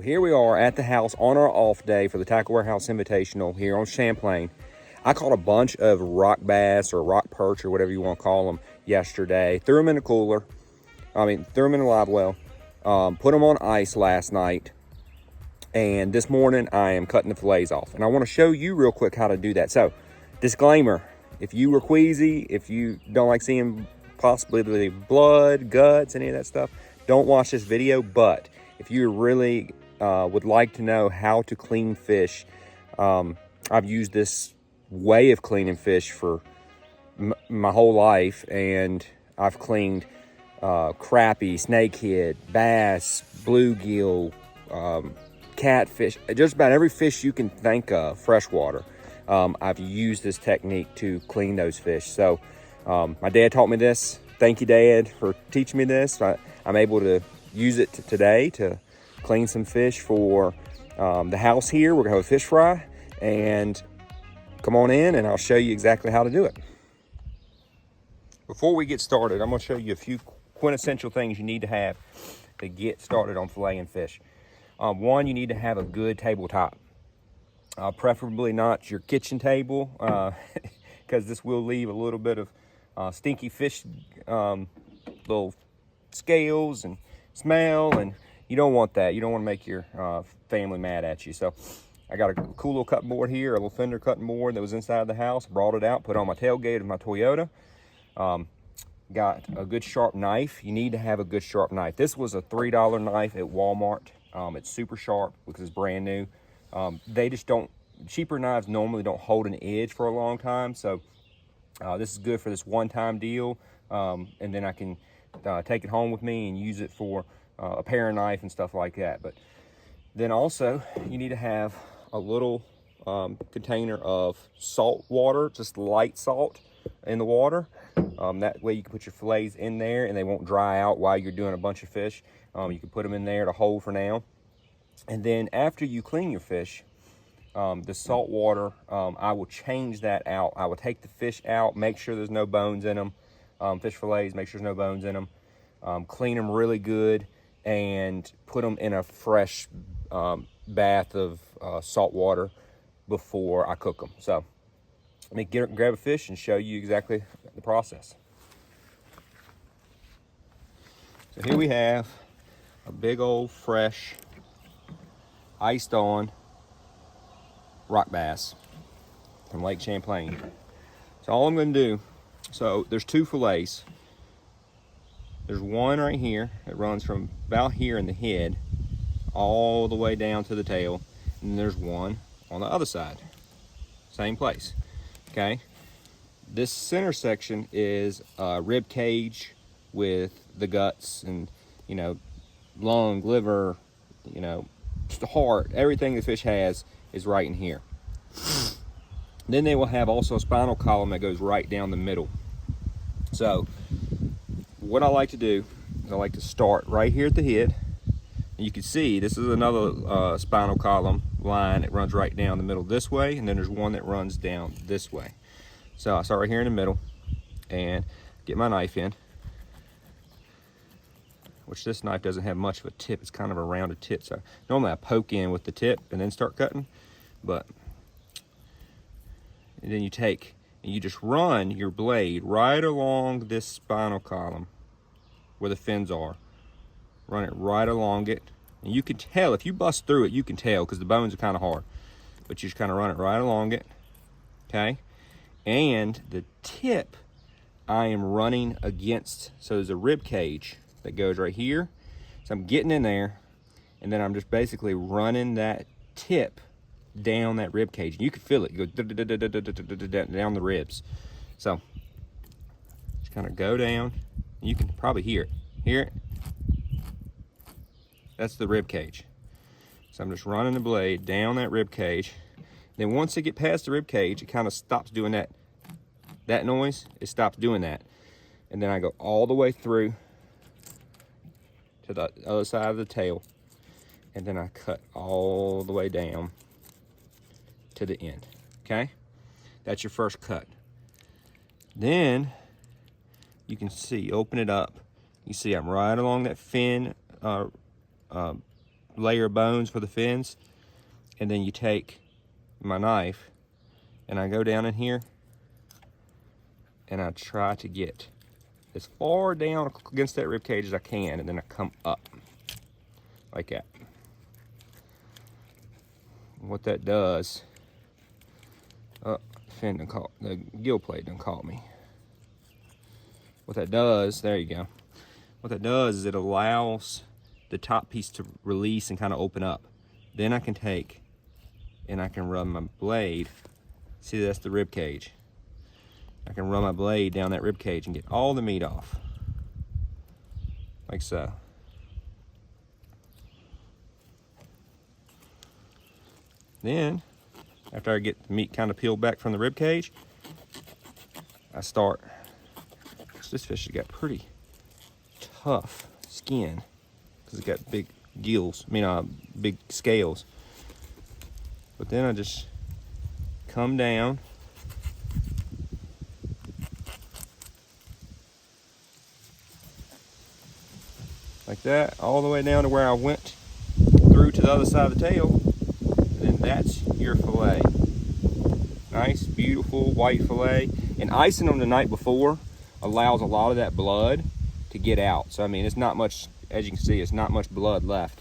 here we are at the house on our off day for the Tackle Warehouse Invitational here on Champlain. I caught a bunch of rock bass or rock perch or whatever you want to call them yesterday. Threw them in a cooler. Threw them in a live well. Put them on ice last night. And this morning I am cutting the fillets off. And I want to show you real quick how to do that. So, disclaimer, if you were queasy, if you don't like seeing possibly the blood, guts, any of that stuff, don't watch this video. But if you really would like to know how to clean fish, I've used this way of cleaning fish for my whole life, and I've cleaned crappie, snakehead, bass, bluegill, catfish, just about every fish you can think of, freshwater. I've used this technique to clean those fish. So my dad taught me this. Thank you, Dad, for teaching me this. I'm able to use it today to clean some fish for the house here. We're gonna have a fish fry, and come on in and I'll show you exactly how to do it. Before we get started, I'm gonna show you a few quintessential things you need to have to get started on filleting fish. One, you need to have a good tabletop. Preferably not your kitchen table, because this will leave a little bit of stinky fish, little scales and smell, and you don't want that. You don't want to make your family mad at you. So I got a cool little cutting board here, a little fender cutting board that was inside the house. Brought it out, put it on my tailgate of my Toyota. Got a good sharp knife. You need to have a good sharp knife. This was a $3 knife at Walmart. It's super sharp because it's brand new. They just don't, cheaper knives normally don't hold an edge for a long time. So this is good for this one-time deal. And then I can take it home with me and use it for a paring knife and stuff like that. But then also you need to have a little container of salt water, just light salt in the water. That way you can put your fillets in there and they won't dry out while you're doing a bunch of fish. You can put them in there to hold for now. And then after you clean your fish, the salt water, I will change that out. I will take the fish out, make sure there's no bones in them. Fish fillets, make sure there's no bones in them. Clean them really good and put them in a fresh bath of salt water before I cook them. So let me grab a fish and show you exactly the process. So here we have a big old fresh iced on rock bass from Lake Champlain. So all I'm going to do, so there's two fillets. There's one right here that runs from about here in the head all the way down to the tail, and there's one on the other side, same place. Okay, this center section is a rib cage with the guts and, you know, lung, liver, you know, just the heart, everything the fish has is right in here. Then they will have also a spinal column that goes right down the middle. So what I like to do is I like to start right here at the head. And you can see this is another spinal column line that runs right down the middle this way, and then there's one that runs down this way. So I start right here in the middle and get my knife in, which this knife doesn't have much of a tip. It's kind of a rounded tip. So normally I poke in with the tip and then start cutting, and then you take and you just run your blade right along this spinal column where the fins are. Run it right along it, and you can tell, if you bust through it, you can tell because the bones are kind of hard, but you just kind of run it right along it. Okay, and the tip I am running against, so there's a rib cage that goes right here. So I'm getting in there, and then I'm just basically running that tip down that rib cage. And you can feel it go down the ribs. So just kind of go down. You can probably hear it. Hear it? That's the rib cage. So I'm just running the blade down that rib cage. Then once I get past the rib cage, it kind of stops doing that noise. It stops doing that. And then I go all the way through to the other side of the tail, and then I cut all the way down to the end. Okay, that's your first cut. Then you can see, open it up, you see I'm right along that fin layer of bones for the fins, and then you take my knife and I go down in here and I try to get as far down against that rib cage as I can, and then I come up like that. And what that does, the fin done caught, the gill plate done caught me. What that does, there you go. What that does is it allows the top piece to release and kind of open up. Then I can take and I can run my blade. See, that's the rib cage. I can run my blade down that rib cage and get all the meat off, like so. Then, after I get the meat kind of peeled back from the rib cage, I start. This fish has got pretty tough skin because it's got big gills. Big scales. But then I just come down. Like that, all the way down to where I went through to the other side of the tail. And then that's your fillet. Nice, beautiful white fillet. And icing them the night before allows a lot of that blood to get out. So I mean, it's not much, as you can see, it's not much blood left.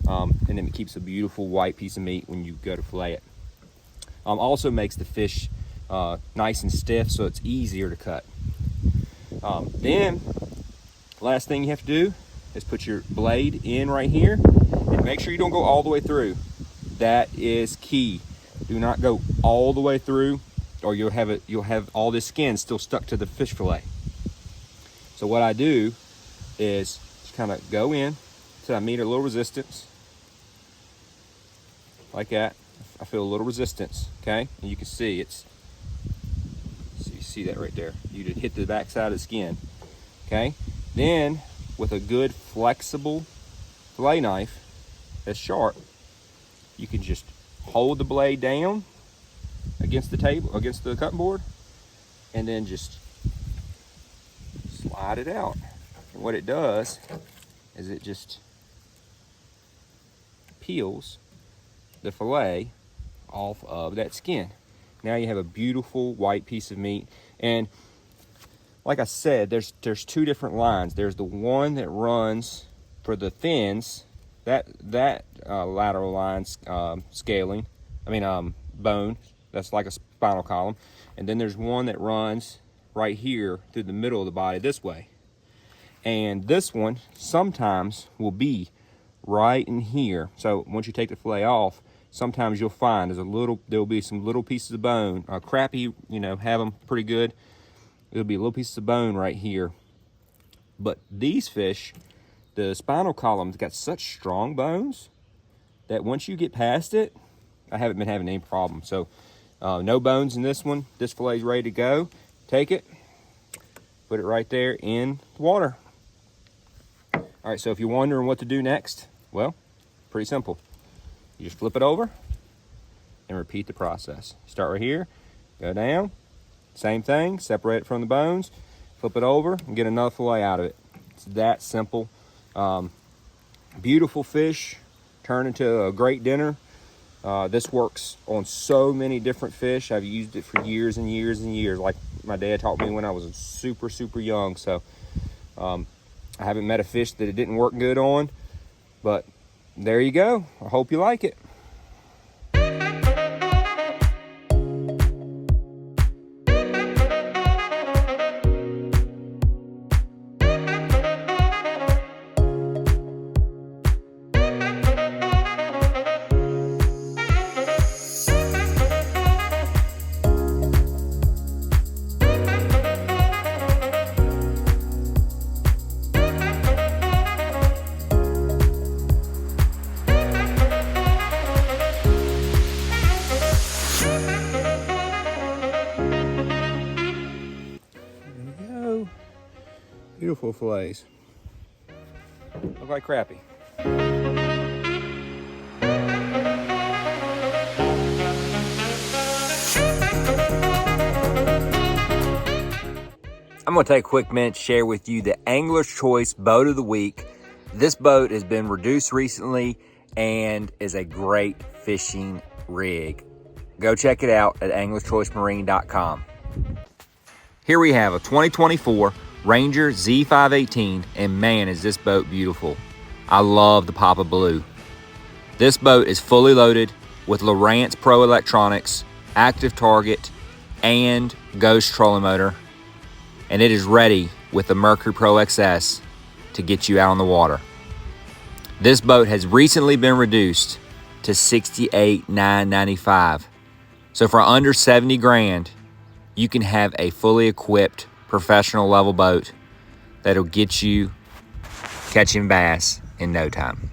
And then it keeps a beautiful white piece of meat when you go to fillet it. Also makes the fish nice and stiff, so it's easier to cut. Then, last thing you have to do is put your blade in right here, and make sure you don't go all the way through. That is key. Do not go all the way through, or you'll have all this skin still stuck to the fish fillet. So what I do is just kind of go in till I meet a little resistance, like that. I feel a little resistance, okay? And you can see it's, so you see that right there. You just hit the back side of the skin, okay? Then with a good flexible fillet knife that's sharp, you can just hold the blade down against the table, against the cutting board, and then just slide it out. And what it does is it just peels the fillet off of that skin. Now you have a beautiful white piece of meat. And like I said, there's two different lines. There's the one that runs for the fins, that lateral line scaling, bone, that's like a spinal column. And then there's one that runs right here through the middle of the body this way. And this one sometimes will be right in here. So once you take the fillet off, sometimes you'll find there'll be some little pieces of bone. Crappie, have them pretty good. There'll be little pieces of bone right here. But these fish, the spinal column's got such strong bones that once you get past it, I haven't been having any problem. So no bones in this one. This fillet's ready to go. Take it, put it right there in the water. All right, so if you're wondering what to do next, well, pretty simple. You just flip it over and repeat the process. Start right here, go down, same thing, separate it from the bones, flip it over, and get another fillet out of it. It's that simple. Beautiful fish, turn into a great dinner. This works on so many different fish. I've used it for years and years and years. Like my dad taught me when I was super, super young. So I haven't met a fish that it didn't work good on, but there you go. I hope you like it. Beautiful fillets. Look like crappie. I'm going to take a quick minute to share with you the Angler's Choice Boat of the Week. This boat has been reduced recently, and is a great fishing rig. Go check it out at anglerschoicemarine.com. Here we have a 2024 Ranger Z518, and man, is this boat beautiful. I love the Papa Blue. This boat is fully loaded with Lowrance Pro electronics, active target, and Ghost trolling motor, and it is ready with the Mercury Pro XS to get you out on the water. This boat has recently been reduced to $68,995. So for under 70 grand, you can have a fully equipped professional level boat that'll get you catching bass in no time.